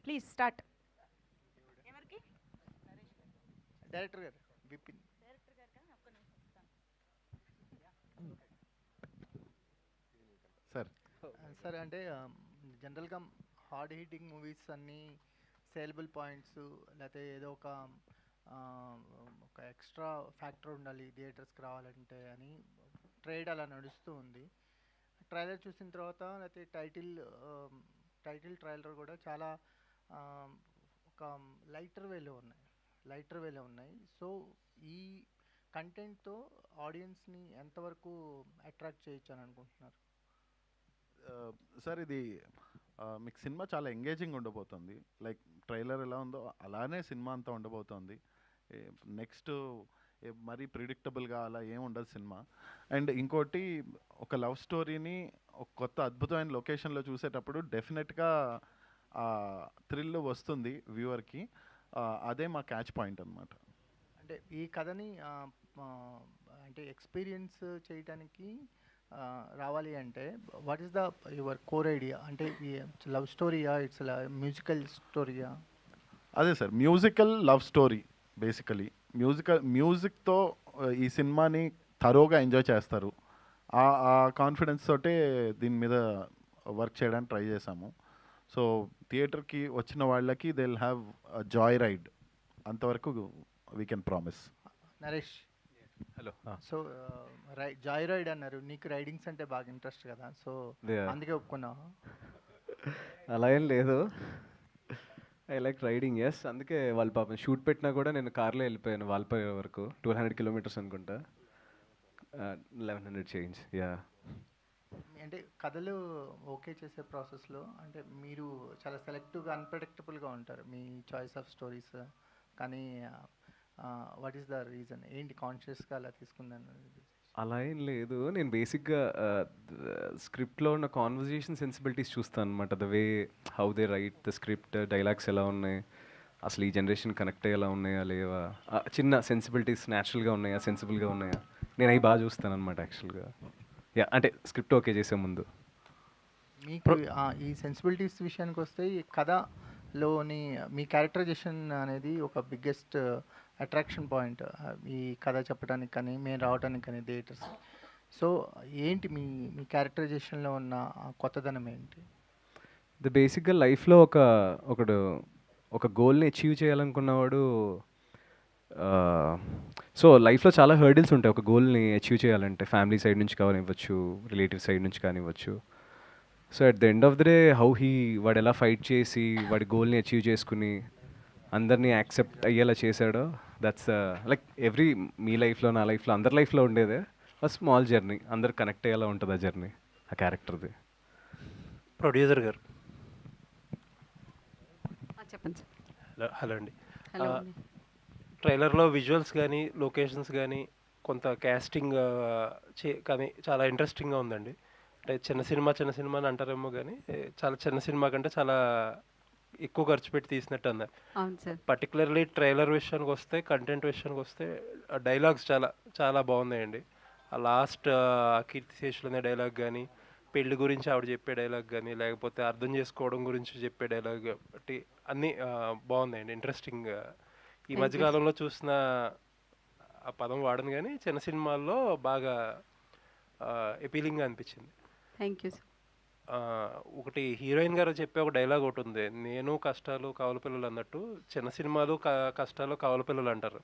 Please start. ఎవరికి? Director గారు Vipin. Director గారు కానీ ఒక్క నిమిషం ఇస్తాను. సార్ సార్ అంటే జనరల్గా హార్డ్ హిట్టింగ్ మూవీస్ అన్నీ సేలబుల్ పాయింట్స్ లేకపోతే ఏదో ఆ, ఒక ఎక్స్ట్రా ఫ్యాక్టర్ ఉండాలి థియేటర్స్కి రావాలంటే అని ట్రేడ్ అలా నడుస్తూ ఉంది. ట్రైలర్ చూసిన తర్వాత లేకపోతే టైటిల్ ట్రైలర్ కూడా చాలా ఆ, ఒక లైటర్ వేలో ఉన్నాయి. సో ఈ కంటెంట్తో ఆడియన్స్ని ఎంతవరకు అట్రాక్ట్ చేయొచ్చు అని అనుకుంటున్నారు? సార్ ఇది మీకు సినిమా చాలా ఎంగేజింగ్ ఉండబోతుంది. లైక్ ట్రైలర్ ఎలా ఉందో అలానే సినిమా అంతా ఉండబోతోంది. నెక్స్ట్ మరీ ప్రిడిక్టబుల్గా అలా ఏం ఉండదు సినిమా. అండ్ ఇంకోటి, ఒక లవ్ స్టోరీని ఒక కొత్త అద్భుతమైన లొకేషన్లో చూసేటప్పుడు డెఫినెట్గా థ్రిల్ వస్తుంది వ్యూవర్కి. అదే మా క్యాచ్ పాయింట్ అనమాట. అంటే ఈ కథని ఆ, అంటే ఎక్స్పీరియన్స్ చేయటానికి రావాలి అంటే what is the your core idea? అంటే లవ్ స్టోరీయా, ఇట్స్ మ్యూజికల్ స్టోరీయా? అదే sir, musical love story basically. మ్యూజిక్తో ఈ సినిమాని థరోగా ఎంజాయ్ చేస్తారు. ఆ కాన్ఫిడెన్స్ తోటే దీని మీద వర్క్ చేయడానికి ట్రై చేశాము. సో థియేటర్కి వచ్చిన వాళ్ళకి they will have joy ride, అంతవరకు we can promise. Naresh, hello. So joy ride అన్నారు, నీకు రైడింగ్స్ అంటే బాగా ఇంట్రెస్ట్ కదా, సో అందుకే ఒప్పుకున్నావు? అలా ఏం లేదు. I like riding, yes. అందుకే వాళ్ళు పాపం షూట్ పెట్టినా కూడా నేను కార్లో వెళ్ళిపోయాను వాల్పై వరకు. 1200 కిలోమీటర్స్ అనుకుంటా, 1100 చేంజ్. యా. అంటే కథలు ఓకే చేసే ప్రాసెస్లో అంటే మీరు చాలా సెలెక్టివ్గా అన్ప్రెడిక్టబుల్గా ఉంటారు మీ చాయిస్ ఆఫ్ స్టోరీస్, కానీ వాట్ ఈస్ ద రీజన్? ఏంటి కాన్షియస్గా అలా తీసుకుందాను? అలా ఏం లేదు. నేను బేసిక్గా స్క్రిప్ట్లో ఉన్న కాన్వర్జేషన్ సెన్సిబిలిటీస్ చూస్తాను అనమాట. The way how they right the script, dialogues ఎలా ఉన్నాయి, అసలు ఈ జనరేషన్ కనెక్ట్ అయ్యేలా ఉన్నాయా లేవా, చిన్న సెన్సిబిలిటీస్ న్యాచురల్గా ఉన్నాయా, సెన్సిబుల్గా ఉన్నాయా, నేను అవి బాగా చూస్తాను అనమాట యాక్చువల్గా. యా, అంటే స్క్రిప్ట్ ఓకే చేసే ముందు. మీకు ఈ సెన్సిబిలిటీస్ విషయానికి వస్తే ఈ కథలోని మీ క్యారెక్టరైజేషన్ అనేది ఒక బిగ్గెస్ట్ అట్రాక్షన్ పాయింట్ ఈ కథ చెప్పడానికి కానీ మేము రావడానికి కానీ థియేటర్స్కి. సో ఏంటి మీ మీ క్యారెక్టరైజేషన్లో ఉన్న కొత్తదనం ఏంటి? ద బేసిక్గా లైఫ్లో ఒకడు ఒక గోల్ని అచీవ్ చేయాలనుకున్నవాడు, సో లైఫ్లో చాలా హర్డిల్స్ ఉంటాయి ఒక గోల్ని అచీవ్ చేయాలంటే. ఫ్యామిలీ సైడ్ నుంచి కానివ్వచ్చు, రిలేటివ్ సైడ్ నుంచి కానివ్వచ్చు. So at the end of the day వాడు ఎలా ఫైట్ చేసి వాడి గోల్ని అచీవ్ చేసుకుని అందరినీ యాక్సెప్ట్ అయ్యేలా చేశాడో, దట్స్ లైక్ మీ లైఫ్లో, నా లైఫ్లో, అందరి లైఫ్లో ఉండేదే స్మాల్ జర్నీ. అందరు కనెక్ట్ అయ్యేలా ఉంటుంది ఆ జర్నీ, ఆ క్యారెక్టర్ది. ప్రొడ్యూసర్ గారు, చెప్పండి సార్. హలో అండి. హలో అండి. ట్రైలర్లో విజువల్స్ కానీ లొకేషన్స్ కానీ కొంత క్యాస్టింగ్ కానీ చాలా ఇంట్రెస్టింగ్గా ఉందండి. అంటే చిన్న సినిమా అని అంటారేమో కానీ చాలా చిన్న సినిమా కంటే చాలా ఎక్కువ ఖర్చు పెట్టి తీసినట్టు ఉంది. అవును సార్. పర్టికులర్లీ ట్రైలర్ విషయానికి వస్తే, కంటెంట్ విషయానికి వస్తే డైలాగ్స్ చాలా చాలా బాగున్నాయండి. ఆ లాస్ట్ కీర్తిశేషులు అనే డైలాగ్ కానీ, పెళ్లి గురించి ఆవిడ చెప్పే డైలాగ్ కానీ, లేకపోతే అర్థం చేసుకోవడం గురించి చెప్పే డైలాగ్ బట్టి అన్నీ బాగున్నాయండి, ఇంట్రెస్టింగ్. ఈ మధ్యకాలంలో చూసిన ఆ పదం వాడను కానీ చిన్న సినిమాల్లో బాగా ఎపీలింగ్గా అనిపించింది. Thank you sir. ఒకటి హీరోయిన్ గారు చెప్పే ఒక డైలాగ్ ఒకటి ఉంది, నేను కష్టాలు కవల పిల్లలు అన్నట్టు చిన్న సినిమాలు కష్టాలు కవల పిల్లలు అంటారు.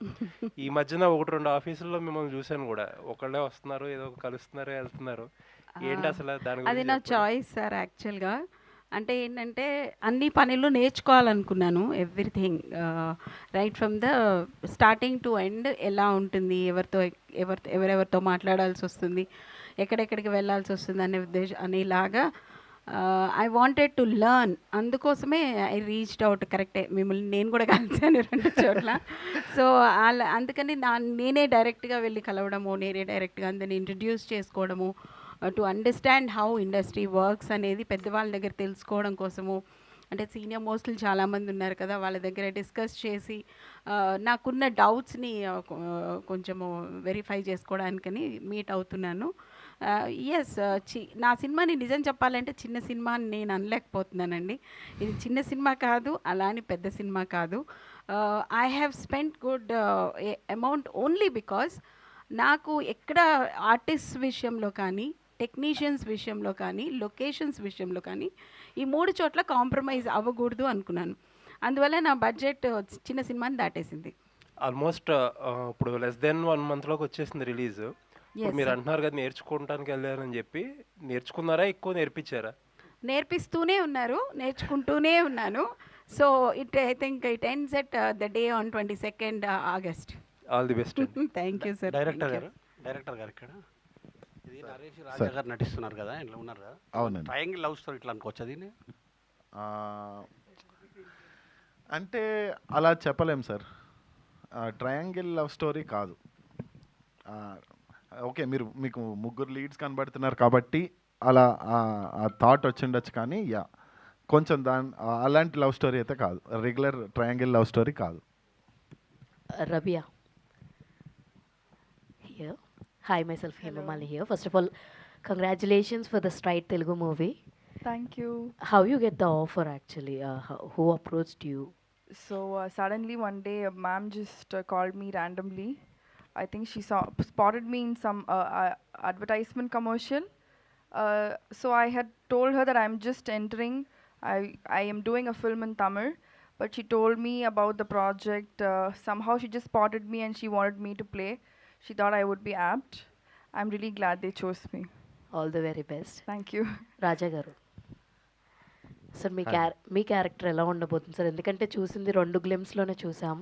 ఈ మధ్యన 1-2 ఆఫీసుల్లో మిమ్మల్ని చూశాను కూడా, ఒకళ్ళే వస్తున్నారు, ఏదో కలుస్తున్నారు, వెళ్తున్నారు. ఏంటి అసలు దాని అది గురించి నా చెప్పండి. చాయిస్ సార్ యాక్చువల్గా. అంటే ఏంటంటే అన్ని పనులు నేర్చుకోవాలనుకున్నాను, everything right from the starting to end. ఎలా ఉంటుంది, ఎవరెవరితో మాట్లాడాల్సి వస్తుంది, ఎక్కడెక్కడికి వెళ్ళాల్సి వస్తుంది అనే అనేలాగా ఐ వాంటెడ్ టు లర్న్. అందుకోసమే ఐ రీచ్డ్ అవుట్. కరెక్టే, మిమ్మల్ని నేను కూడా కలిసాను 2 చోట్ల. సో అందుకని నేనే డైరెక్ట్గా వెళ్ళి కలవడము, నేనే డైరెక్ట్గా అందరిని ఇంట్రడ్యూస్ చేసుకోవడము, to understand how industry works అనేది పెద్దవాళ్ళ దగ్గర తెలుసుకోవడం కోసము. అంటే సీనియర్ మోస్ట్లు చాలామంది ఉన్నారు కదా, వాళ్ళ దగ్గర డిస్కస్ చేసి నాకున్న డౌట్స్ని కొంచెము వెరిఫై చేసుకోవడానికని మీట్ అవుతున్నాను. ఎస్. నా సినిమాని నిజం చెప్పాలంటే చిన్న సినిమా అని నేను అనలేకపోతున్నానండి. ఇది చిన్న సినిమా కాదు, అలా అని పెద్ద సినిమా కాదు. I have spent good amount only because నాకు ఎక్కడ ఆర్టిస్ట్ విషయంలో కానీ, టెక్నీషియన్స్ విషయంలో కానీ, లొకేషన్స్ విషయంలో కానీ ఈ 3 చోట్ల కాంప్రమైజ్ అవ్వకూడదు అనుకున్నాను. అందువల్ల నా బడ్జెట్ చిన్న సినిమాని దాటేసింది. ఆల్మోస్ట్ ఇప్పుడు లెస్ దెన్ 1 మంత్లోకి వచ్చేసింది రిలీజ్. ఇప్పుడు మీరు అంటున్నారు కదా నేర్చుకోవడానికి వెళ్ళారని చెప్పి, నేర్చుకున్నారా, ఎక్కువ నేర్పించారా? నేర్పిస్తూనే ఉన్నారు, నేర్చుకుంటూనే ఉన్నాను. So I think it ends at the day on 22nd August. All the best. Thank you sir. Director గారు ఇక్కడ ఇది నరేష్ రాజా గారు నటిస్తున్నారు కదా, ఇట్లా ఉన్నారు కదా. అవునండి. ట్రయాంగిల్ లవ్ స్టోరీ ఇట్లా అనుకోవచ్చు దీన్ని. అంటే అలా చెప్పలేం సార్. ట్రయాంగిల్ లవ్ స్టోరీ కాదు. ఓకే, మీకు ముగ్గురు లీడ్స్ కనబడుతున్నారు కాబట్టి అలా ఆ థాట్ వచ్చిండొచ్చు, కానీ కొంచెం అలాంటి లవ్ స్టోరీ అయితే కాదు. రెగ్యులర్ ట్రయాంగిల్ లవ్ స్టోరీ కాదు. Rabia here. Hi, myself Hemamali here. First of all, congratulations for the Stride Telugu movie. Thank you. How you get the offer actually? Who approached you? So suddenly one day a ma'am just called me randomly. I think she spotted me in some advertisement commercial. So I had told her that I'm just entering. I am doing a film in Tamil, but she told me about the project. Somehow she just spotted me and she wanted me to play. She thought I would be apt. I'm really glad they chose me. All the very best. Thank you. రాజా గారు sir, మీ character ఎలా ఉండబోతుంది sir? ఎందుకంటే చూసింది 2 గ్లిమ్స్లోనే చూసాం.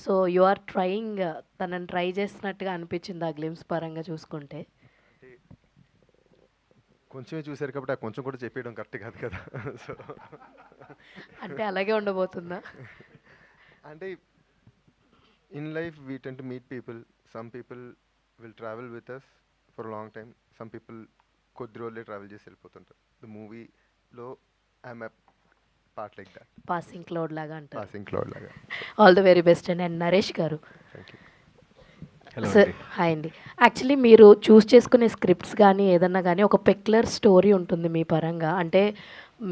So you are trying, తనని try చేస్తున్నట్టుగా అనిపించింది ఆ గ్లిమ్స్ పరంగా చూసుకుంటే. కొంచెమే చూశారు కాబట్టి ఆ కొంచెం కూడా చెప్పేయడం కరెక్ట్ కాదు కదా. సో అంటే అలాగే ఉండబోతుందా? అంటే in life we tend to meet people. Some people will travel with us for long time. Some people కొద్ది రోజులే ట్రావెల్ చేసి వెళ్ళిపోతుంటారు. ద మూవీలో I'm part like that. Passing cloud లాగా అంటారు. పాసింగ్ క్లౌడ్ లాగా. All the very best and Naresh garu. Thank you. Sir hi అండి. Actually మీరు చూస్ చేసుకునే స్క్రిప్ట్స్ కానీ ఏదన్నా కానీ ఒక పెక్యులర్ స్టోరీ ఉంటుంది మీ పరంగా. అంటే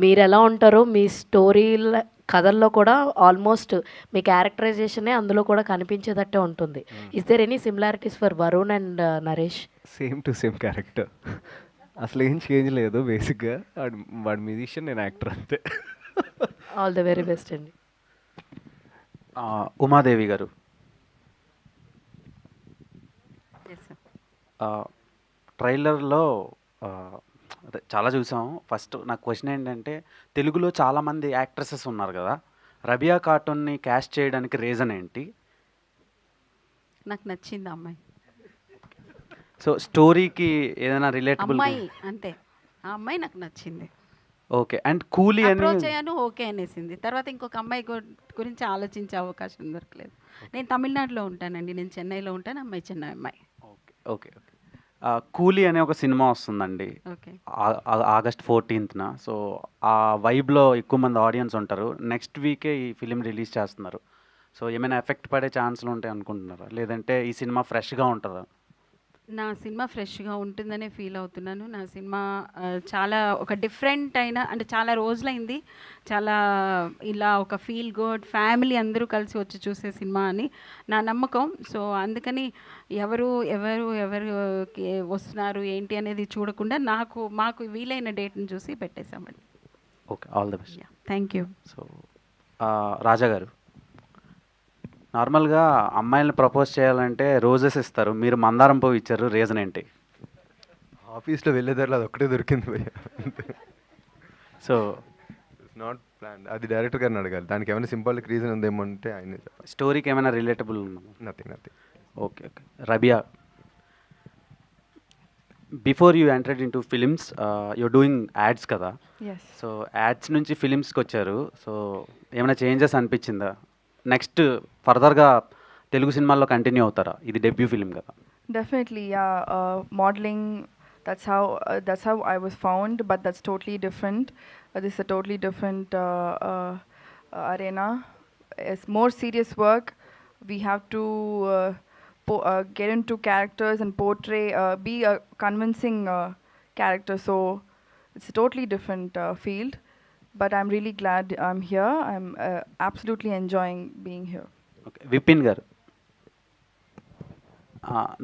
మీరు ఎలా ఉంటారో మీ స్టోరీల కథల్లో కూడా ఆల్మోస్ట్ మీ క్యారెక్టరైజేషనే అందులో కూడా కనిపించేటట్టే ఉంటుంది. Is there any similarities for Varun and Naresh? Same to same character, అసలు ఏం చేంజ్ లేదు. బేసిక్గా వాడు మ్యూజిషియన్, నేను యాక్టర్, అంతే. ఆల్ ది వెరీ బెస్ట్ అండి. ఉమాదేవి గారు, ట్రైలర్లో చాలా చూసాం. ఫస్ట్ నా క్వశ్చన్ ఏంటంటే, తెలుగులో చాలామంది యాక్ట్రెసెస్ ఉన్నారు కదా, రబియా ఖాటూన్ని క్యాస్ట్ చేయడానికి రీజన్ ఏంటి? నాకు నచ్చింది అమ్మాయి. సో స్టోరీకి ఏదైనా రిలేటబుల్ అమ్మాయి అంతే, ఆ అమ్మాయి నాకు నచ్చింది. ఓకే. అండ్ కూలీ అని అప్రోచ్ అయ్యాను, ఓకే అనేసింది. తర్వాత ఇంకొక అమ్మాయి గురించి ఆలోచించే అవకాశం దొరకలేదు. నేను తమిళనాడులో ఉంటానండి, నేను చెన్నైలో ఉంటాను, అమ్మాయి చెన్నై అమ్మాయి. Okay okay okay. కూలీ అనే ఒక సినిమా వస్తుందండి ఓకే. August 14th. సో ఆ వైబ్లో ఎక్కువ మంది ఆడియన్స్ ఉంటారు. నెక్స్ట్ వీకే ఈ ఫిలిం రిలీజ్ చేస్తున్నారు. సో ఏమైనా ఎఫెక్ట్ పడే ఛాన్స్లు ఉంటాయి అనుకుంటున్నారా, లేదంటే ఈ సినిమా ఫ్రెష్గా ఉంటుందా? నా సినిమా ఫ్రెష్గా ఉంటుందనే ఫీల్ అవుతున్నాను. నా సినిమా చాలా ఒక డిఫరెంట్ అయిన, అంటే చాలా రోజులైంది చాలా ఇలా ఒక ఫీల్ గుడ్ ఫ్యామిలీ అందరూ కలిసి వచ్చి చూసే సినిమా అని నా నమ్మకం. సో అందుకని ఎవరు వస్తున్నారు ఏంటి అనేది చూడకుండా మాకు వీలైన డేట్ని చూసి పెట్టేశామండి. Okay, all the best. Thank you. So Raja garu, నార్మల్గా అమ్మాయిలను ప్రపోజ్ చేయాలంటే రోజెస్ ఇస్తారు, మీరు మందారం పువ్వు ఇచ్చారు, రీజన్ ఏంటి? ఆఫీస్లో వెళ్ళేదారిలో అది ఒక్కటే దొరికింది భయ్య. So it's not plan. అది డైరెక్టర్ గారిని అడగాలి. దానికి ఏమైనా సింబాలిక్ రీజన్ ఉందేమో అంటే ఆయనే చెప్పాలి. స్టోరీకి ఏమైనా రిలేటబుల్ ఉందా? Nothing. Okay okay. Rabia, before you entered in to films you're doing ads కదా, Yes. సో యాడ్స్ నుంచి ఫిలిమ్స్కి వచ్చారు. సో ఏమైనా చేంజెస్ అనిపించిందా? నెక్స్ట్ ఫర్దర్గా తెలుగు సినిమాల్లో కంటిన్యూ అవుతారా? ఇది డెబ్యూ ఫిలిం కదా. Definitely, yeah. Modeling, that's how I was found, but that's totally different. This is a totally different arena. It's more serious work. We have to get into characters and portray, be a convincing character. So it's a totally different field. But I'm really glad I'm here. I'm absolutely enjoying being here. Okay, Vipin గారు,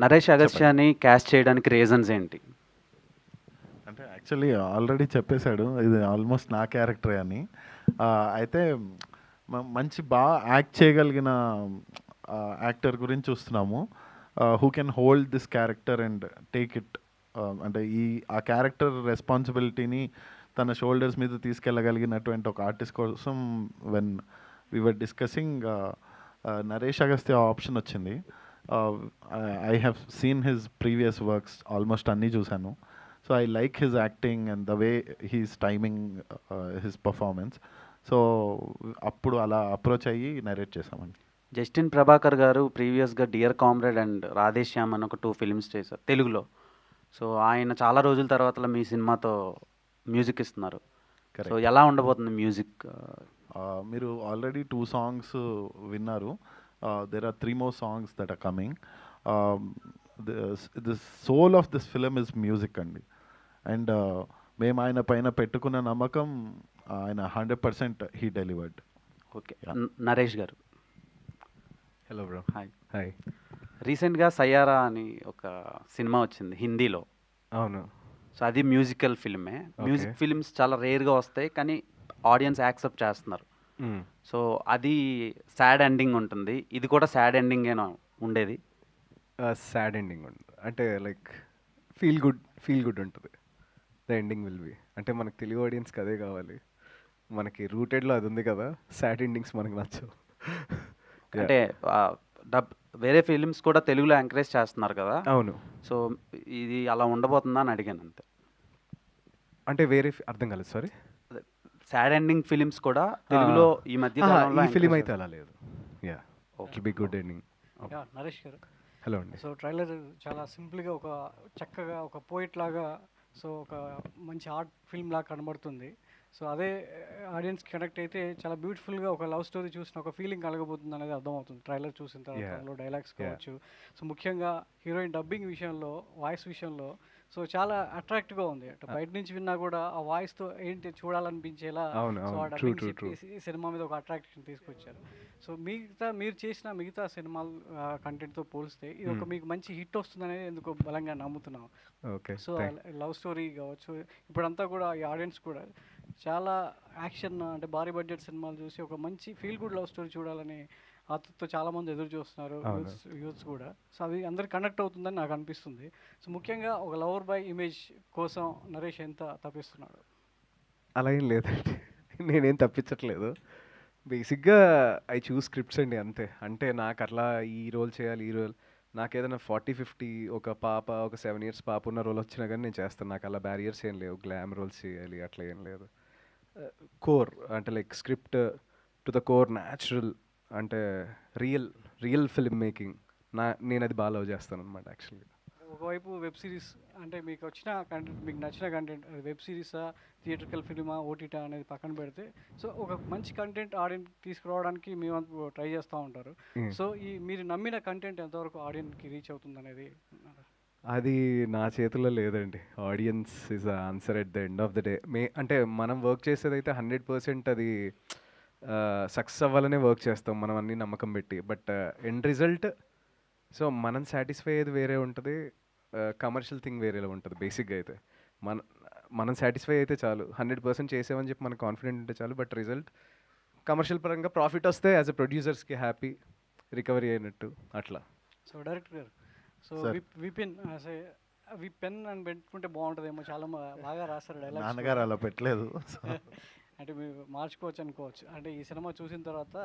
Naresh అగస్త్యాని caste చేయడానికి reasons ఏంటి? అంటే actually already చెప్పేశాడు ఇది almost నా క్యారెక్టరే అని. అయితే మంచి బాగా యాక్ట్ చేయగలిగిన యాక్టర్ గురించి చూస్తున్నాము, who can hold this character and take it. అంటే ఆ క్యారెక్టర్ రెస్పాన్సిబిలిటీని తన షోల్డర్స్ మీద తీసుకెళ్ళగలిగినటువంటి ఒక ఆర్టిస్ట్ కోసం when we were discussing Naresh Agastya option వచ్చింది. I have seen his previous works, almost అన్నీ చూశాను. So I like his acting and the way he's timing his performance. So అప్పుడు అలా అప్రోచ్ అయ్యి నరేట్ చేశామండి. జస్టిన్ ప్రభాకర్ గారు ప్రీవియస్గా డియర్ కామ్రేడ్ అండ్ రాధేశ్యామ్ అని ఒక 2 ఫిల్మ్స్ చేశారు తెలుగులో. సో ఆయన చాలా రోజుల తర్వాత మీ సినిమాతో మ్యూజిక్ ఇస్తున్నారు. సో ఎలా ఉండబోతుంది మ్యూజిక్? మీరు ఆల్రెడీ 2 songs విన్నారు. There are 3 more songs that are coming. The soul of this film is music అండి. అండ్ మేము ఆయన పైన పెట్టుకున్న నమ్మకం ఆయన 100% హీ డెలివర్డ్. ఓకే, నరేష్ గారు. Hello bro. హాయ్. హాయ్. రీసెంట్గా సయ్యారా అని ఒక సినిమా వచ్చింది హిందీలో. అవును. సో అది మ్యూజికల్ ఫిల్మే. మ్యూజిక్ ఫిల్మ్స్ చాలా రేర్గా వస్తాయి, కానీ ఆడియన్స్ యాక్సెప్ట్ చేస్తున్నారు. సో అది సాడ్ ఎండింగ్ ఉంటుంది, ఇది కూడా సాడ్ ఎండింగేనా ఉండేది? సాడ్ ఎండింగ్ ఉంటుంది అంటే లైక్ ఫీల్ గుడ్ ఉంటుంది. ద ఎండింగ్ విల్ బి అంటే మనకు తెలుగు ఆడియన్స్కి అదే కావాలి, మనకి రూటెడ్లో అది ఉంది కదా. సాడ్ ఎండింగ్స్ మనకు నచ్చవు. అంటే వేరే ఫిలిమ్స్ కూడా తెలుగులో ఎంకరేజ్ చేస్తున్నారు కదా. అవును. సో ఇది అలా ఉండబోతుందా అని అడిగాను అంతే. అంటే వేరే అర్థం కాలేదు, సారీ. సాడ్ ఎండింగ్ ఫిలిమ్స్ కూడా తెలుగులో ఈ మధ్య ఈ ఫిలిం అయితే అలా లేదు. Yeah, okay, be good ending. Naresh గారు, హలో అండి. సో ట్రైలర్ చాలా సింపుల్గా ఒక చక్కగా ఒక పోయిట్ లాగా, సో ఒక మంచి ఆర్ట్ ఫిల్మ్ లాగా కనబడుతుంది. సో అదే ఆడియన్స్ కనెక్ట్ అయితే చాలా బ్యూటిఫుల్గా ఒక లవ్ స్టోరీ చూసిన ఒక ఫీలింగ్ కలగబోతుంది అనేది అర్థమవుతుంది ట్రైలర్ చూసిన తర్వాత. డైలాగ్స్ కావచ్చు, సో ముఖ్యంగా హీరోయిన్ డబ్బింగ్ విషయంలో, వాయిస్ విషయంలో సో చాలా అట్రాక్టివ్గా ఉంది. అంటే బయట నుంచి విన్నా కూడా ఆ వాయిస్తో ఏంటి చూడాలనిపించేలా సో ఆ డబ్బింగ్ చెప్పేసి సినిమా మీద ఒక అట్రాక్షన్ తీసుకొచ్చారు. సో మీరు చేసిన మిగతా సినిమాలు కంటెంట్తో పోలిస్తే ఇది ఒక మీకు మంచి హిట్ వస్తుందనేది ఎందుకు బలంగా నమ్ముతున్నాం. సో లవ్ స్టోరీ కావచ్చు, ఇప్పుడంతా కూడా ఈ ఆడియన్స్ కూడా చాలా యాక్షన్ అంటే భారీ బడ్జెట్ సినిమాలు చూసి ఒక మంచి ఫీల్ గుడ్ లవ్ స్టోరీ చూడాలని ఆతృతతో చాలామంది ఎదురు చూస్తున్నారు, యూత్స్ కూడా. సో అది అందరికి కనెక్ట్ అవుతుందని నాకు అనిపిస్తుంది. సో ముఖ్యంగా ఒక లవర్ బాయ్ ఇమేజ్ కోసం నరేష్ ఎంత తప్పిస్తున్నాడు? అలా ఏం లేదండి, నేనేం తప్పించట్లేదు. బేసిక్గా ఐ చూస్ స్క్రిప్ట్స్ అండి, అంతే. అంటే నాకు అట్లా ఈ రోల్ చేయాలి, ఈ రోల్ నాకు ఏదైనా 40-50 ఒక 7 years పాప ఉన్న రోల్ వచ్చినా కానీ నేను చేస్తాను. నాకు అలా బ్యారియర్స్ ఏం లేవు, గ్లామ్ రోల్స్ చేయాలి అట్లా ఏం లేదు. కోర్ అంటే like script to the core, natural అంటే రియల్ ఫిల్మ్ మేకింగ్ నేను అది బాగా లవ్ చేస్తాను అనమాట యాక్చువల్గా. ఒకవైపు వెబ్ సిరీస్ అంటే మీకు వచ్చిన కంటెంట్, మీకు నచ్చిన కంటెంట్ వెబ్ సిరీసా, థియేట్రికల్ ఫిల్మా, ఓటీటా అనేది పక్కన పెడితే సో ఒక మంచి కంటెంట్ ఆడియన్స్ తీసుకురావడానికి మేము ట్రై చేస్తూ ఉంటారు. సో ఈ మీరు నమ్మిన కంటెంట్ ఎంతవరకు ఆడియన్స్కి రీచ్ అవుతుంది అనేది అది నా చేతుల్లో లేదండి. Audience is answer at the end of the day. అంటే మనం వర్క్ చేసేదైతే 100% అది సక్సెస్ అవ్వాలనే వర్క్ చేస్తాం మనం అన్ని నమ్మకం పెట్టి. బట్ ఎండ్ రిజల్ట్ సో మనం సాటిస్ఫై అయ్యేది వేరే ఉంటుంది, కమర్షియల్ థింగ్ వేరేలా ఉంటుంది. బేసిక్గా అయితే మనం సాటిస్ఫై అయితే చాలు, 100% చేసామని చెప్పి మనకు కాన్ఫిడెంట్ ఉంటే చాలు. బట్ రిజల్ట్ కమర్షియల్ పరంగా ప్రాఫిట్ వస్తే యాజ్ అ ప్రొడ్యూసర్స్కి హ్యాపీ, రికవరీ అయినట్టు అట్లా. So director garu, so Vipin pen అని పెట్టుకుంటే బాగుంటుందేమో, చాలా బాగా రాస్తారు డైలాగ్స్. నాన్నగారు అలా పెట్టలేదు. అంటే మీరు మార్చుకోవచ్చు అనుకోవచ్చు. అంటే ఈ సినిమా చూసిన తర్వాత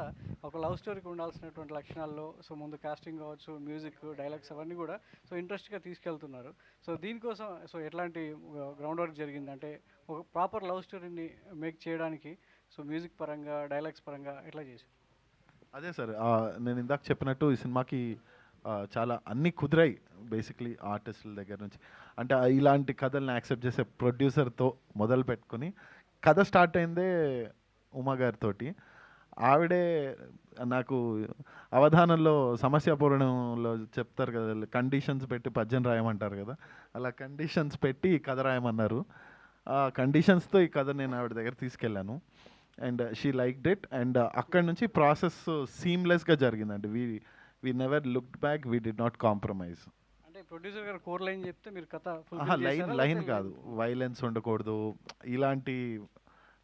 ఒక లవ్ స్టోరీకి ఉండాల్సినటువంటి లక్షణాల్లో సో ముందు కాస్టింగ్ కావచ్చు, మ్యూజిక్, డైలాగ్స్ అవన్నీ కూడా సో ఇంట్రెస్ట్గా తీసుకెళ్తున్నారు. సో దీనికోసం సో ఎట్లాంటి గ్రౌండ్ వర్క్ జరిగింది? అంటే ఒక ప్రాపర్ లవ్ స్టోరీని మేక్ చేయడానికి సో మ్యూజిక్ పరంగా, డైలాగ్స్ పరంగా ఎట్లా చేశారు? అదే సార్, నేను ఇందాక చెప్పినట్టు ఈ సినిమాకి చాలా అన్నీ కుదిరాయి బేసిక్లీ ఆర్టిస్టుల దగ్గర నుంచి. అంటే ఇలాంటి కథలను యాక్సెప్ట్ చేసే ప్రొడ్యూసర్తో మొదలు పెట్టుకుని కథ స్టార్ట్ అయిందే ఉమా గారితోటి. ఆవిడే నాకు అవధానంలో సమస్యాపూరణంలో చెప్తారు కదా, కండిషన్స్ పెట్టి పద్యం రాయమంటారు కదా, అలా కండిషన్స్ పెట్టి ఈ కథ రాయమన్నారు. ఆ కండిషన్స్తో ఈ కథ నేను ఆవిడ దగ్గర తీసుకెళ్ళాను. And she liked it. And అక్కడి నుంచి ప్రాసెస్ సీమ్లెస్గా జరిగిందండి. We never looked back, we did not compromise. అంటే ప్రొడ్యూసర్ గారు కోర్ లైన్ చెప్తే మీరు కథ లైన్ కాదు, వైలెన్స్ ఉండకూడదు, ఇలాంటి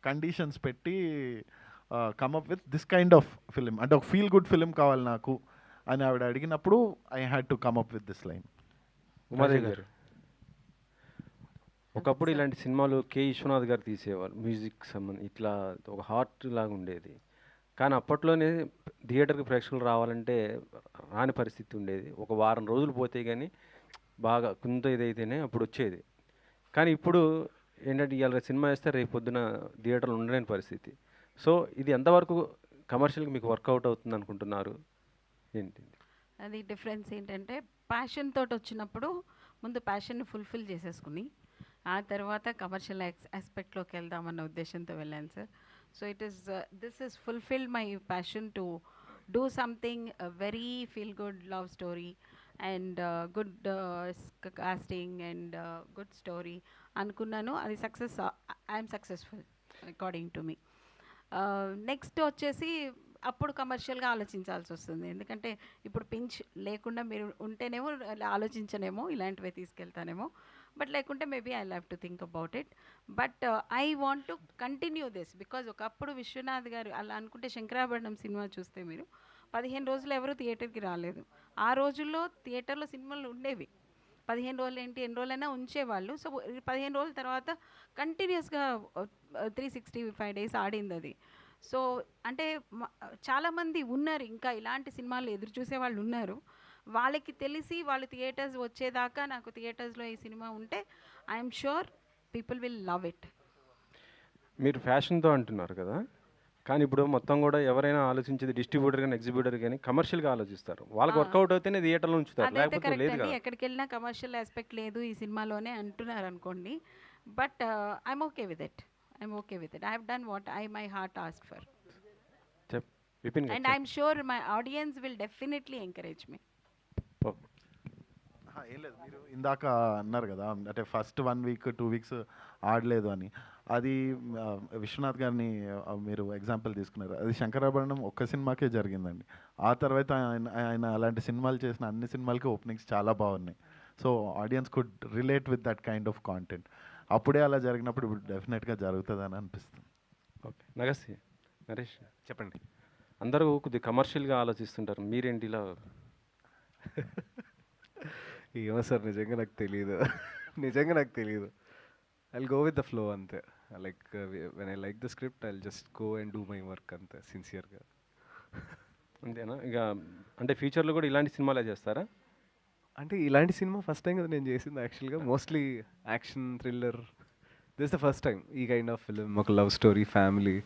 కండిషన్స్ పెట్టి come up with this kind of film. అంటే ఒక ఫీల్ గుడ్ ఫిలిం కావాలి నాకు అని ఆవిడ అడిగినప్పుడు I had to come up with this line. Umadevi గారు, ఒకప్పుడు ఇలాంటి సినిమాలు కె విశ్వనాథ్ గారు తీసేవారు, మ్యూజిక్ సంబంధం ఇట్లా ఒక హార్ట్ లాగా ఉండేది. కానీ అప్పట్లోనే థియేటర్కి ప్రేక్షకులు రావాలంటే రాని పరిస్థితి ఉండేది. ఒక వారం రోజులు పోతే కానీ బాగా కొంత ఇదైతేనే అప్పుడు వచ్చేది. కానీ ఇప్పుడు ఏంటంటే ఇవాళ సినిమా వేస్తే రేపు పొద్దున థియేటర్లు ఉండలేని పరిస్థితి. సో ఇది ఎంతవరకు కమర్షియల్గా మీకు వర్కౌట్ అవుతుంది అనుకుంటున్నారు? ఏంటి అది డిఫరెన్స్ ఏంటంటే, ప్యాషన్ తోటి వచ్చినప్పుడు ముందు ప్యాషన్ని ఫుల్ఫిల్ చేసేసుకుని ఆ తర్వాత కమర్షియల్ ఆస్పెక్ట్లోకి వెళ్దామన్న ఉద్దేశంతో వెళ్ళాను sir. So this is fulfilled my passion to do something very feel good love story and good casting and good story అనుకున్నాను. అది success, I'm successful according to me. Next వచ్చేసి అప్పుడు కమర్షియల్గా ఆలోచించాల్సి వస్తుంది. ఎందుకంటే ఇప్పుడు పించ్ లేకుండా మీరు ఉంటేనేమో ఆలోచించనేమో, ఇలాంటివే తీసుకెళ్తానేమో. బట్ లేకుంటే maybe I have to think about it. But I want to continue this because ఒకప్పుడు విశ్వనాథ్ గారు అలా అనుకుంటే, శంకరాభరణం సినిమా చూస్తే మీరు 15 రోజులు ఎవరు థియేటర్కి రాలేదు. ఆ రోజుల్లో థియేటర్లో సినిమాలు ఉండేవి. 15 రోజులు ఏంటి, ఎన్ని రోజులైనా ఉంచేవాళ్ళు. సో 15 రోజుల తర్వాత కంటిన్యూస్గా 365 డేస్ ఆడింది అది. సో అంటే చాలామంది ఉన్నారు ఇంకా ఇలాంటి సినిమాలు ఎదురు చూసే వాళ్ళు ఉన్నారు. వాళ్ళకి తెలిసి వాళ్ళు థియేటర్స్ వచ్చేదాకా నాకు థియేటర్స్లో ఈ సినిమా ఉంటే I'm sure people will love it. మీరు ఫ్యాషన్తో అంటున్నారు కదా, కానీ ఇప్పుడు మొత్తం కూడా ఎవరైనా ఆలోచించేది డిస్ట్రిబ్యూటర్ కానీ ఎగ్జిబ్యూటర్ కానీ కమర్షియల్గా ఆలోచిస్తారు. వాళ్ళకి వర్కౌట్ అయితేనే థియేటర్లో ఉంచుతారు, లేకపోతే లేదు కదా. ఎక్కడికి వెళ్ళినా కమర్షియల్ ఆస్పెక్ట్ లేదు ఈ సినిమాలోనే అంటున్నారు అనుకోండి. But I'm okay with it. I'm okay with it. I have done what my heart asked for. And I'm sure my audience will definitely encourage me. ఏం లేదు, మీరు ఇందాక అన్నారు కదా అంటే ఫస్ట్ 1 వీక్ 2 వీక్స్ ఆడలేదు అని. అది విశ్వనాథ్ గారిని మీరు ఎగ్జాంపుల్ తీసుకున్నారు. అది శంకరాభరణం ఒక్క సినిమాకే జరిగిందండి. ఆ తర్వాత ఆయన అలాంటి సినిమాలు చేసిన అన్ని సినిమాలకి ఓపెనింగ్స్ చాలా బాగున్నాయి. So audience could relate with that kind of content. అప్పుడే అలా జరిగినప్పుడు ఇప్పుడు డెఫినెట్గా జరుగుతుందని అనిపిస్తుంది. ఓకే, నరేష్ చెప్పండి. అందరూ కొద్దిగా కమర్షియల్గా ఆలోచిస్తుంటారు, మీరేంటి ఇలా? ఏమో సార్, నిజంగా నాకు తెలియదు. I go with the flow అంతే. Like when I like the script I just go and do my work అంతే, సిన్సియర్గా. అంతేనా? ఇక అంటే ఫ్యూచర్లో కూడా ఇలాంటి సినిమాలే చేస్తారా? అంటే ఇలాంటి సినిమా ఫస్ట్ టైం కదా నేను చేసింది యాక్చువల్గా. Mostly action, thriller. This the first time ఈ కైండ్ ఆఫ్ ఫిలిం, ఒక లవ్ స్టోరీ, ఫ్యామిలీ.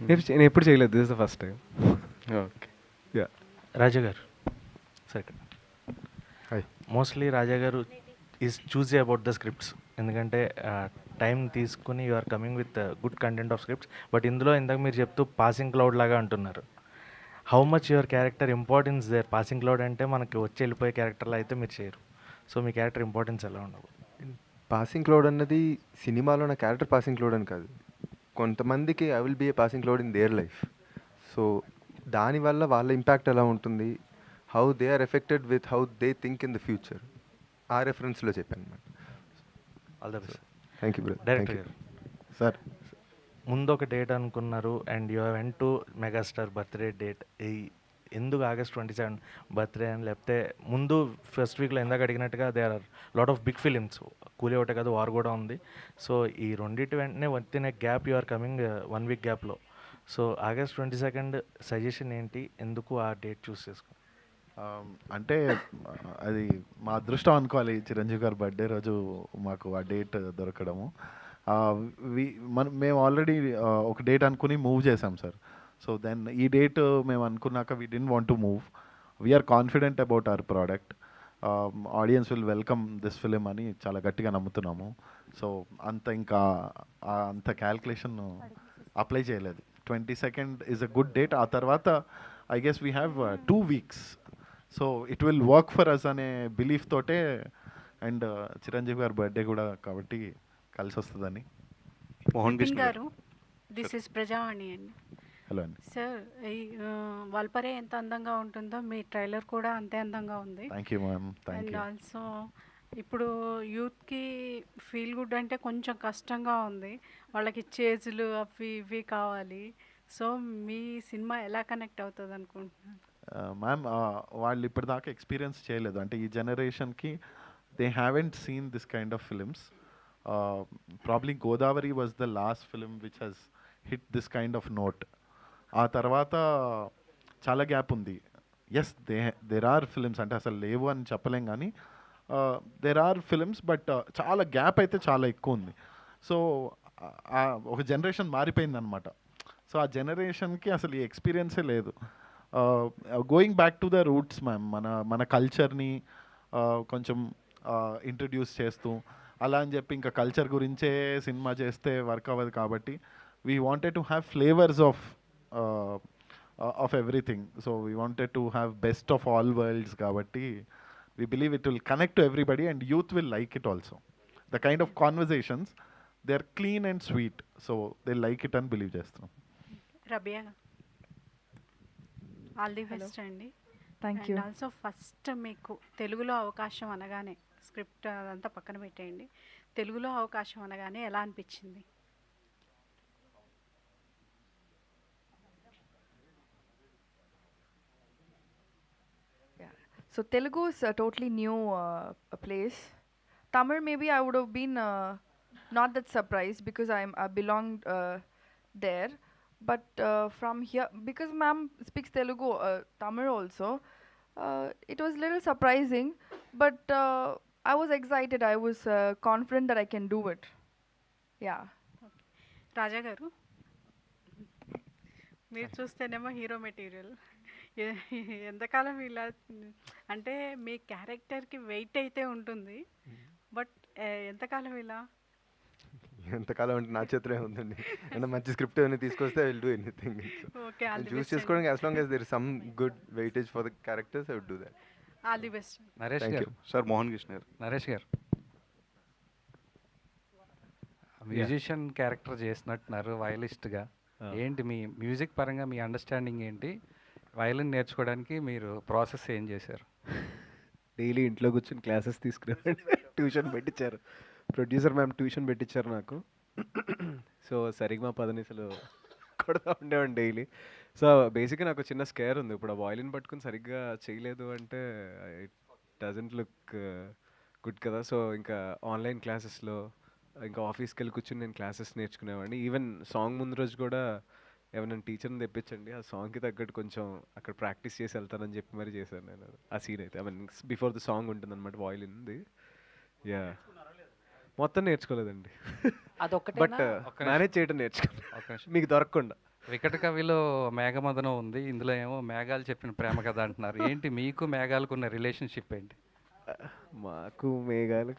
నేను ఎప్పుడు చేయలేదు, this the first time. Okay, yeah. Raja garu సరే, mostly Raja garu is choosy about the scripts. ఎందుకంటే టైం తీసుకుని you are coming with good content of scripts. But ఇందులో ఇందాక మీరు చెప్తూ పాసింగ్ క్లౌడ్ లాగా అంటున్నారు. How much your character importance there? Passing cloud అంటే మనకి వచ్చి వెళ్ళిపోయే క్యారెక్టర్లో అయితే మీరు చేయరు. సో మీ క్యారెక్టర్ ఇంపార్టెన్స్ ఎలా ఉండవు? పాసింగ్ క్లౌడ్ అన్నది సినిమాలో నా క్యారెక్టర్ పాసింగ్ క్లౌడ్ అని కాదు. కొంతమందికి I will be a passing cloud in their life. So దానివల్ల వాళ్ళ ఇంపాక్ట్ ఎలా ఉంటుంది, how they are affected with how they think in the future, ఆ రెఫరెన్స్లో చెప్పాను అనమాట. All the best. Thank you bro. Director గారు సార్, ముందు ఒక డేట్ అనుకున్నారు and you went to megastar birthday date. ఎందుకు August 27 బర్త్డే అని? లేకపోతే ముందు ఫస్ట్ వీక్లో ఇందాక అడిగినట్టుగా they are lot of big films, కూలీ ఒకటే కాదు, వార్ కూడా ఉంది. సో ఈ రెండింటి వెంటనే వచ్చిన gap, you are coming 1 week గ్యాప్లో. సో August 22 సజెషన్ ఏంటి, ఎందుకు ఆ డేట్ చూస్ చేసుకో? అంటే అది మా అదృష్టం అనుకోవాలి. చిరంజీవి గారు బర్త్డే రోజు మాకు ఆ డేట్ దొరకడము. మేము ఆల్రెడీ ఒక డేట్ అనుకుని మూవ్ చేసాం సార్. సో దెన్ ఈ డేట్ మేము అనుకున్నాక we don't want to move. We are confident about our product. Audience will welcome this film అని చాలా గట్టిగా నమ్ముతున్నాము. సో అంత క్యాల్కులేషన్ అప్లై చేయలేదు. 22 ఈజ్ అ గుడ్ డేట్. ఆ తర్వాత I guess we have 2 weeks. So it will work for us అనే belief తోటే, అండ్ చిరంజీవి గారి బర్త్డే కూడా కాబట్టి కలిసి వస్తుందని. మోహన్ నితిన్ కృష్ణ గారు, దిస్ ఇస్ ప్రజావాణి అండి. హలో అండి. సార్, ఈ వాల్పరే ఎంత అందంగా ఉంటుందో మీ ట్రైలర్ కూడా అంతే అందంగా ఉంది. Thank you ma'am, thank and you. Also ఇప్పుడు యూత్కి ఫీల్ గుడ్ అంటే కొంచెం కష్టంగా ఉంది. వాళ్ళకి చేజులు అవి ఇవి కావాలి. సో మీ సినిమా ఎలా కనెక్ట్ అవుతుంది అనుకుంటున్నాను? మ్యామ్, వాళ్ళు ఇప్పటిదాకా ఎక్స్పీరియన్స్ చేయలేదు. అంటే ఈ జనరేషన్కి they haven't seen this kind of films. Probably Godavari was the last film which has hit this kind of note. ఆ తర్వాత చాలా గ్యాప్ ఉంది. ఎస్, దేర్ ఆర్ ఫిలిమ్స్, అంటే అసలు లేవు అని చెప్పలేం, కానీ దేర్ ఆర్ ఫిలిమ్స్, బట్ చాలా గ్యాప్ అయితే చాలా ఎక్కువ ఉంది. సో ఒక జనరేషన్ మారిపోయింది అనమాట. సో ఆ జనరేషన్కి అసలు ఈ ఎక్స్పీరియన్సే లేదు. Going back to the roots ma'am, మన కల్చర్ని కొంచెం ఇంట్రడ్యూస్ చేస్తూ అలా అని చెప్పి ఇంకా కల్చర్ గురించే సినిమా చేస్తే వర్క్ అవ్వదు. కాబట్టి we wanted to have flavours of everything. So we wanted to have best of all world's. కాబట్టి we believe it will connect to everybody and youth will like it also. The kind of conversations, they're clean and sweet, so they like it and believe చేస్తాం. Rabia, all the best అండి. Thank you. And also first మీకు తెలుగులో అవకాశం అనగానే, script అదంతా పక్కన పెట్టేయండి, తెలుగులో అవకాశం అనగానే ఎలా అనిపించింది? So Telugu is a totally new place. Tamil, maybe I would have been not that surprised because I belonged there. But from here, because ma'am speaks Telugu, Tamil also, it was little surprising. But I was excited. I was confident that I can do it. Yeah. రాజా గారు, మీరు చూస్తేనేమో hero material, ఎంతకాలం ఇలా అంటే మీ క్యారెక్టర్కి wait అయితే ఉంటుంది, but ఎంతకాలం ఇలా? ఎంతకాలం అంటే నా చేతిలో ఉందండి. అంటే మంచి స్క్రిప్ట్ ఏమైనా తీసుకొస్తే I will do anything. Okay, all the choose best. చేసుకోవడానికి as long as there is some good weightage for the characters I would do that. All the best. Naresh Thank garu, you. Sir Mohan Krishna garu, Naresh గారు musician character చేసినట్టున్నారు వయలిస్ట్గా. ఏంటి మీ music పరంగా మీ understanding ఏంటి? Violin నేర్చుకోవడానికి మీరు process ఏం చేశారు? డైలీ ఇంట్లో కూర్చొని క్లాసెస్ తీసుకునేవాడిని. ట్యూషన్ పెట్టించారు, ప్రొడ్యూసర్ మ్యామ్ ట్యూషన్ పెట్టించారు నాకు. సో సరిగ్గా పదనిసలు కొడతా ఉండేవాడిని డైలీ. సో బేసిక్గా నాకు చిన్న స్కేర్ ఉంది. ఇప్పుడు ఆ వయలిన్ పట్టుకుని సరిగ్గా చేయలేదు అంటే ఇట్ డజంట్ లుక్ గుడ్ కదా. సో ఇంకా ఆన్లైన్ క్లాసెస్లో, ఇంకా ఆఫీస్కి వెళ్ళి కూర్చొని నేను క్లాసెస్ నేర్చుకునేవాడిని. ఈవెన్ సాంగ్ ముందు రోజు కూడా ఏమైనా టీచర్ని తెప్పించండి, ఆ సాంగ్కి తగ్గట్టు కొంచెం అక్కడ ప్రాక్టీస్ చేసి వెళ్తానని చెప్పి మరి చేశాను నేను ఆ సీన్ అయితే. I mean before the song ఉంటుంది అనమాట వయలిన్ది. యా, మొత్తం నేర్చుకోలేదండి, బట్ మేనేజ్ చేయడం నేర్చుకున్నాను మీకు దొరకకుండా. వికట కవిలో మేఘమదనం ఉంది, ఇందులో ఏమో మేఘాలు చెప్పిన ప్రేమ కథ అంటున్నారు. ఏంటి మీకు మేఘాలకు ఉన్న రిలేషన్షిప్ ఏంటి? మాకు మేఘాలు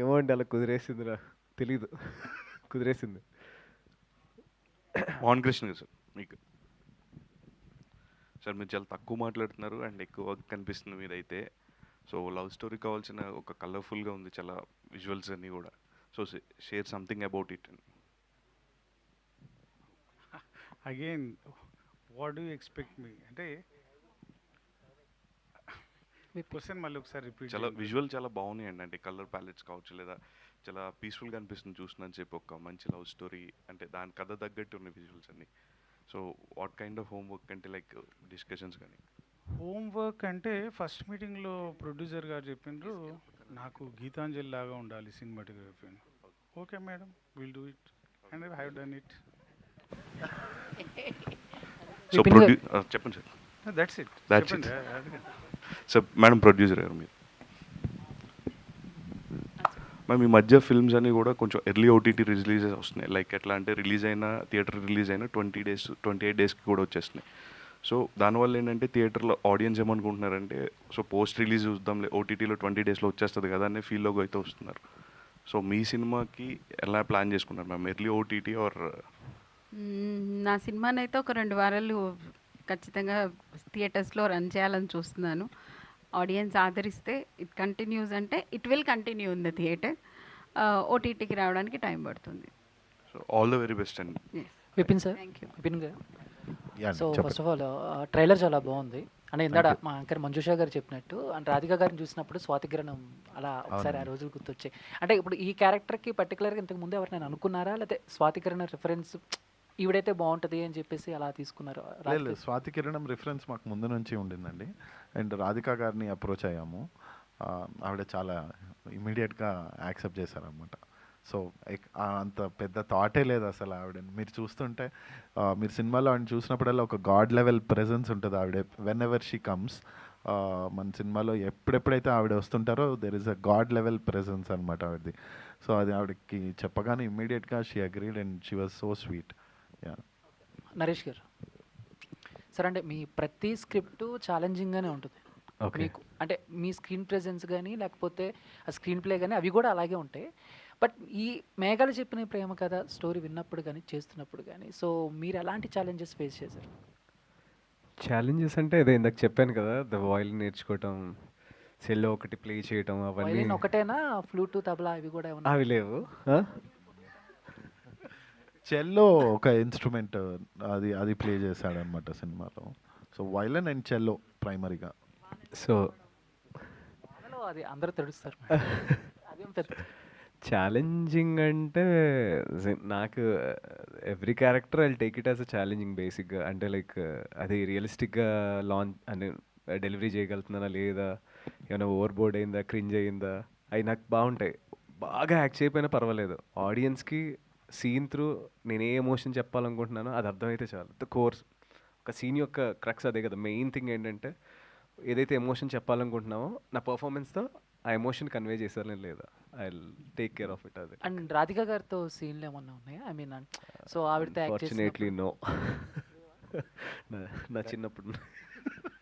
ఏమో అండి, అలా కుదిరేసిందిరా, తెలీదు, కుదిరేసింది. మోహన్ కృష్ణ గారు, సార్ మీకు సార్ మీరు చాలా తక్కువ మాట్లాడుతున్నారు అండ్ ఎక్కువ కనిపిస్తుంది మీరైతే. సో లవ్ స్టోరీ కావాల్సిన ఒక కలర్ఫుల్గా ఉంది చాలా విజువల్స్ అన్నీ కూడా. So share something about it. Again what do expect me అంటే క్వశ్చన్ మళ్ళీ ఒకసారి రిపీట్. చాలా విజువల్ చాలా బాగున్నాయండి, అంటే కలర్ ప్యాలెట్స్ కావచ్చు, లేదా చాలా పీస్ఫుల్గా అనిపిస్తుంది చూస్తున్నాను చెప్పి. ఒక మంచి లవ్ స్టోరీ అంటే దాని కథ తగ్గట్టు ఉన్నాయి విజువల్స్ అన్నీ. So what kind of homework అంటే లైక్ డిస్కషన్స్ కానీ? హోంవర్క్ అంటే ఫస్ట్ మీటింగ్లో ప్రొడ్యూసర్ గారు చెప్పిండ్రు నాకు గీతాంజలి లాగా ఉండాలి cinematography. Okay madam, will do it and I have done it. So చెప్పండి sir. That's it. So madam producer garu, మీరు మ్యామ్ ఈ మధ్య ఫిల్మ్స్ అన్నీ కూడా కొంచెం ఎర్లీ ఓటీటీ రిలీజెస్ వస్తున్నాయి. లైక్ ఎట్లా అంటే రిలీజ్ అయిన థియేటర్ రిలీజ్ అయిన 28 డేస్కి కూడా వచ్చేస్తున్నాయి. సో దానివల్ల ఏంటంటే థియేటర్లో ఆడియన్స్ ఏమనుకుంటున్నారంటే సో పోస్ట్ రిలీజ్ చూద్దాంలే, ఓటీటీలో 20 డేస్లో వచ్చేస్తుంది కదా అనే ఫీల్లోకి అయితే వస్తున్నారు. సో మీ సినిమాకి ఎలా ప్లాన్ చేసుకున్నారు మ్యామ్? ఎర్లీ ఓటీటీ ఆర్ నా సినిమానైతే ఒక 2 వారాలు ఖచ్చితంగా థియేటర్స్లో రన్ చేయాలని చూస్తున్నాను. ఆడియన్స్ ఆదరిస్తే ఇట్ కంటిన్యూస్ అంటే it will continue in the theatre. ఓటీటీకి రావడానికి టైం పడుతుంది. So all the very best అండి. Vipin sir, thank you. Vipin garu. Yeah, so చెప్పండి. ఫస్ట్ ఆఫ్ ఆల్ ట్రైలర్ చాలా బాగుంది. అంటే ఇందాక Thank you. మా యాంకర్ మంజుషా గారు చెప్పినట్టు అండ్ రాధిక గారిని చూసినప్పుడు స్వాతికిరణం అలా ఒకసారి ఆ అవునండి. రోజులు గుర్తొచ్చాయి. అంటే ఇప్పుడు ఈ క్యారెక్టర్కి పర్టికులర్గా ఇంతకు ముందు ఎవరైనా అనుకున్నారా, లేకపోతే స్వాతికిరణం రిఫరెన్స్ ఈవిడైతే బాగుంటుంది అని చెప్పేసి అలా తీసుకున్నారు? లేదు, స్వాతి కిరణం రిఫరెన్స్ మాకు ముందు నుంచి ఉండిందండి. అండ్ రాధిక గారిని అప్రోచ్ అయ్యాము. ఆవిడ చాలా ఇమీడియట్గా యాక్సెప్ట్ చేశారనమాట. సో అంత పెద్ద థాటే లేదు అసలు ఆవిడ. మీరు చూస్తుంటే మీరు సినిమాలో ఆవిడ చూసినప్పుడల్లా ఒక గాడ్ లెవెల్ ప్రెజెన్స్ ఉంటుంది ఆవిడ. వెన్ ఎవర్ షీ కమ్స్ మన సినిమాలో ఎప్పుడెప్పుడైతే ఆవిడ వస్తుంటారో there is a god level presence అనమాట ఆవిడది. సో అది ఆవిడకి చెప్పగానే ఇమ్మీడియట్గా she agreed and she was so sweet. Yeah. Naresh garu sir, అంటే మీ ప్రతి స్క్రిప్ట్ ఛాలెంజింగ్గానే ఉంటుంది. Okay. మీకు అంటే మీ స్క్రీన్ ప్రెజెన్స్ కానీ లేకపోతే ఆ స్క్రీన్ ప్లే కానీ అవి కూడా అలాగే ఉంటాయి. బట్ ఈ మేఘాలు చెప్పిన ప్రేమ కథ స్టోరీ విన్నప్పుడు కానీ చేస్తున్నప్పుడు కానీ సో మీరు ఎలాంటి ఛాలెంజెస్ ఫేస్ చేశారు? ఛాలెంజెస్ అంటే అదే ఇందాక చెప్పాను కదా, ద వాయిలిన్ నేర్చుకోవటం, సెల్లో ఒకటి ప్లే చేయటం, అవన్నీ వైలిన్ ఒకటేనా, ఫ్లూటు, తబలా అవి కూడా ఏమన్నా? అవి లేవు. చెల్లో ఒక ఇన్స్ట్రుమెంట్ అది అది ప్లే చేశాడనమాట సినిమాలో. సో వైలన్ అండ్ చెల్లో ప్రైమరీగా. సో బాధలో అది అందరూ తెలుస్తారు. అదేం పెద్ద ఛాలెంజింగ్ అంటే నాకు every character I take it as a challenging బేసిక్గా. అంటే లైక్ అది రియలిస్టిక్గా లాంచ్ అంటే డెలివరీ చేయగలుగుతున్నానా లేదా, ఏమైనా ఓవర్ బోర్డ్ అయిందా, క్రింజ్ అయిందా, అవి నాకు బాగుంటాయి. బాగా యాక్ట్ చేయకపోయినా పర్వాలేదు, ఆడియన్స్కి సీన్ త్రూ నేను ఏ ఎమోషన్ చెప్పాలనుకుంటున్నానో అది అర్థమైతే చాలు. ద కోర్స్ ఒక సీన్ యొక్క క్రక్స్ అదే కదా. మెయిన్ థింగ్ ఏంటంటే ఏదైతే ఎమోషన్ చెప్పాలనుకుంటున్నామో నా పర్ఫార్మెన్స్తో ఆ ఎమోషన్ కన్వే చేశాను లేదా, I take care of it. అది అండ్ రాధిక గారితో సీన్లు ఏమన్నా ఉన్నాయా? ఐ మీన్ సో ఆవిడతో యాక్ట్ ఫార్చునేట్లీ నో. నా చిన్నప్పుడు.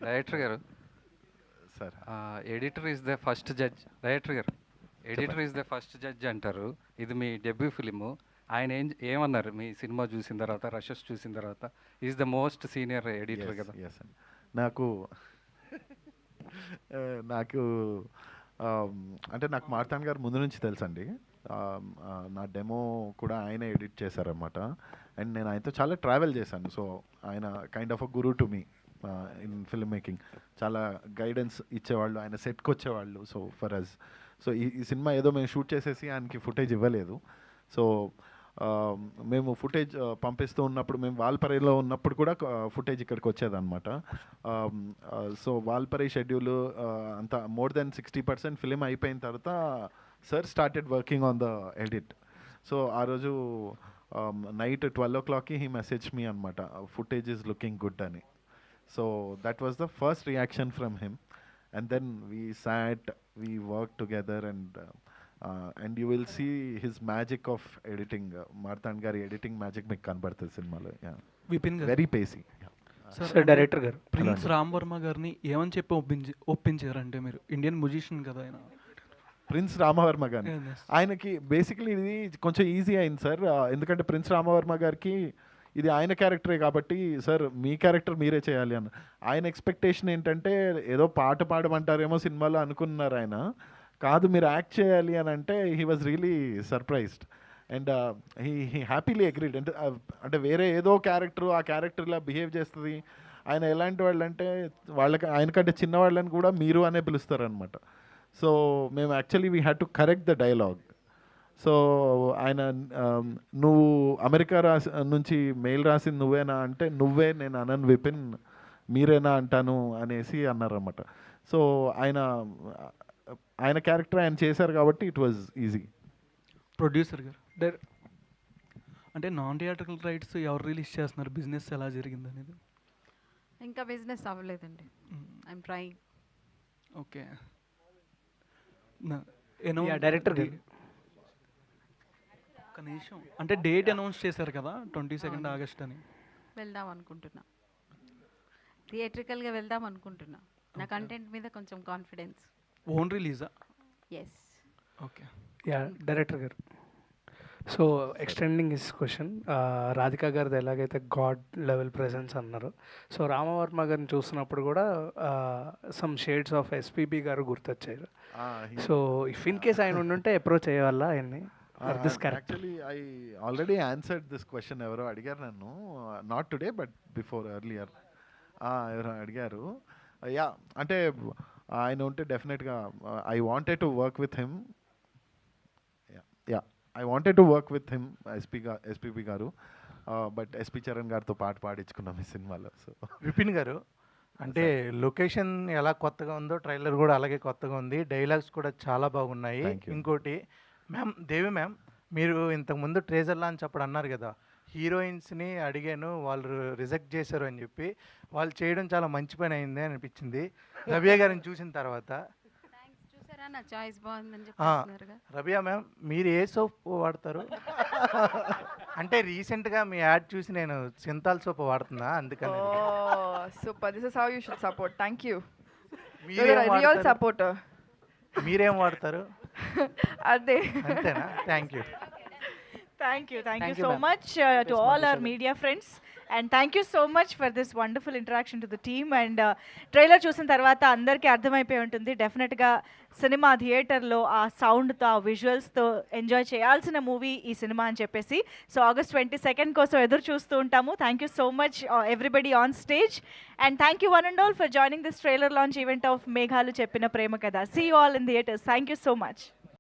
డైరెక్టర్ గారు sir, editor is the first judge. Director garu editor is the first judge అంటారు. ఇది మీ డెబ్యూ ఫిలిము. ఆయన ఏమన్నారు మీ సినిమా చూసిన తర్వాత, రషెస్ చూసిన తర్వాత? Is the most senior editor కదా. నాకు అంటే నాకు మార్తాండ్ గారు ముందు నుంచి తెలుసండి. నా డెమో కూడా ఆయనే ఎడిట్ చేశారనమాట. అండ్ నేను ఆయనతో చాలా ట్రావెల్ చేశాను. సో ఆయన kind of a Guru to me in film making. చాలా గైడెన్స్ ఇచ్చేవాళ్ళు, ఆయన సెట్కి వచ్చేవాళ్ళు. సో ఫర్ అస్ సో ఈ సినిమా ఏదో మేము షూట్ చేసేసి ఆయనకి ఫుటేజ్ ఇవ్వలేదు. సో మేము ఫుటేజ్ పంపిస్తూ ఉన్నప్పుడు, మేము వాల్పరైలో ఉన్నప్పుడు కూడా ఫుటేజ్ ఇక్కడికి వచ్చేదన్నమాట. సో వాల్పరై షెడ్యూల్ అంతా మోర్ దెన్ 60% ఫిలిం అయిపోయిన తర్వాత sir started working on the edit. So ఆ రోజు నైట్ 12 o'clockకి హీ మెసేజ్ మీ అనమాట, ఫుటేజ్ ఈజ్ లుకింగ్ గుడ్ అని. So that was the first reaction from him. And then we sat, we work together and you will see his magic of editing. Marthand గారి editing magic మీకు కనబడుతుంది సినిమాలో. విపిన్ గారు, very పేసీ. Sir director గారు prince Ram Varma గారిని ఏమని చెప్పి ఒప్పించారంటే, మీరు ఇండియన్ మ్యూజిషియన్ కదా ఆయన, ప్రిన్స్ రామవర్మ గారిని. ఆయనకి బేసికలీ ఇది కొంచెం ఈజీ అయింది సార్. ఎందుకంటే ప్రిన్స్ రామవర్మ గారికి ఇది ఆయన క్యారెక్టరే కాబట్టి, సార్ మీ క్యారెక్టర్ మీరే చేయాలి అన్న. ఆయన ఎక్స్పెక్టేషన్ ఏంటంటే ఏదో పాట పాడమంటారేమో సినిమాలో అనుకున్నారు ఆయన. కాదు, మీరు యాక్ట్ చేయాలి అని అంటే he was really surprised. And he happily agreed. అంటే వేరే ఏదో క్యారెక్టర్ ఆ క్యారెక్టర్లా బిహేవ్ చేస్తుంది. ఆయన ఎలాంటి వాళ్ళు అంటే ఆయనకంటే చిన్నవాళ్ళని కూడా మీరు అనే పిలుస్తారనమాట. సో మేము actually we had to correct the dialogue. So ఆయన నువ్వు అమెరికా నుంచి మెయిల్ రాసింది నువ్వేనా అంటే, నువ్వే, నేను అనన్ విపిన్, మీరేనా అంటాను అనేసి అన్నారన్నమాట. సో ఆయన క్యారెక్టర్ ఆయన చేశారు కాబట్టి ఇట్ వాజ్ ఈజీ. ప్రొడ్యూసర్ గారు అంటే నాన్ థియేట్రికల్ రైట్స్ ఎవరు రిలీజ్ చేస్తున్నారు, బిజినెస్ ఎలా జరిగింది అనేది? ఇంకా బిజినెస్ అవ్వలేదండి. I'm trying. ఓకే. డైరెక్టర్ గారు ఒక నిమిషం, అంటే డేట్ అనౌన్స్ చేశారు కదా 22 ఆగస్ట్ అని. వెళ్దాం అనుకుంటున్నా, థియేట్రికల్గా వెళ్దాం అనుకుంటున్నా. నా కంటెంట్ మీద కొంచెం కాన్ఫిడెన్స్. ఓన్ రిలీజా? Yes. Okay. Director garu so extending his question, Radhika గారిది ఎలాగైతే గాడ్ లెవెల్ ప్రెజెన్స్ అన్నారు, సో రామవర్మ గారిని చూస్తున్నప్పుడు కూడా some shades of SPB garu గుర్తొచ్చారు. సో ఇఫ్ ఇన్ కేస్ ఆయన ఉండుంటే అప్రోచ్ అయ్యేవాళ్ళ ఆయన్ని this character? Actually I already answered this question. ఎవరో అడిగారు నన్ను, not today but before earlier ఎవరో అడిగారు. యా, అంటే ఆయన ఉంటే డెఫినెట్గా I wanted to work with him. Yeah, I wanted to work with him, SPB గారు. బట్ ఎస్పీ చరణ్ గారితో పాట పాడించుకున్నాం ఈ సినిమాలో. సో విపిన్ గారు, అంటే లొకేషన్ ఎలా కొత్తగా ఉందో ట్రైలర్ కూడా అలాగే కొత్తగా ఉంది, డైలాగ్స్ కూడా చాలా బాగున్నాయి. ఇంకోటి మ్యామ్, దేవి మ్యామ్, మీరు ఇంతకుముందు ట్రేజర్ లాంచ్ అప్పుడు అన్నారు కదా, హీరోయిన్స్ని అడిగాను వాళ్ళు రిజెక్ట్ చేశారు అని చెప్పి, వాళ్ళు చేయడం చాలా మంచి పని అయింది అని అనిపించింది రబియా గారిని చూసిన తర్వాత. చూసారా నా చాయిస్ బాగుందని చెప్పేస్తున్నారుగా. రబియా మ్యామ్, మీరు ఏ సోప్ వాడతారు? అంటే రీసెంట్గా మీ యాడ్ చూసి నేను సింతాల్ సోప్ వాడుతున్నా, అందుకని. Super. This is how you should support. Thank you. మీరేం You're a real వాడతారు? supporter. మీరేం వాడతారు? అదే. అంతేనా? Thank you. Thank you Thank so you, ma'am. much to all our media friends, and thank you so much for this wonderful interaction to the team. And trailer చూసిన తర్వాత అందరికీ అర్థమైపోయి ఉంటుంది, డెఫినెట్గా సినిమా థియేటర్లో ఆ సౌండ్తో ఆ విజువల్స్తో ఎంజాయ్ చేయాల్సిన మూవీ ఈ సినిమా అని చెప్పేసి. సో August 22 కోసం ఎదురు చూస్తూ ఉంటాము. Thank you so much everybody on stage, and thank you one and all for joining this trailer launch event of Meghalu Cheppina Prema Katha. See you all in theatres. Thank you so much.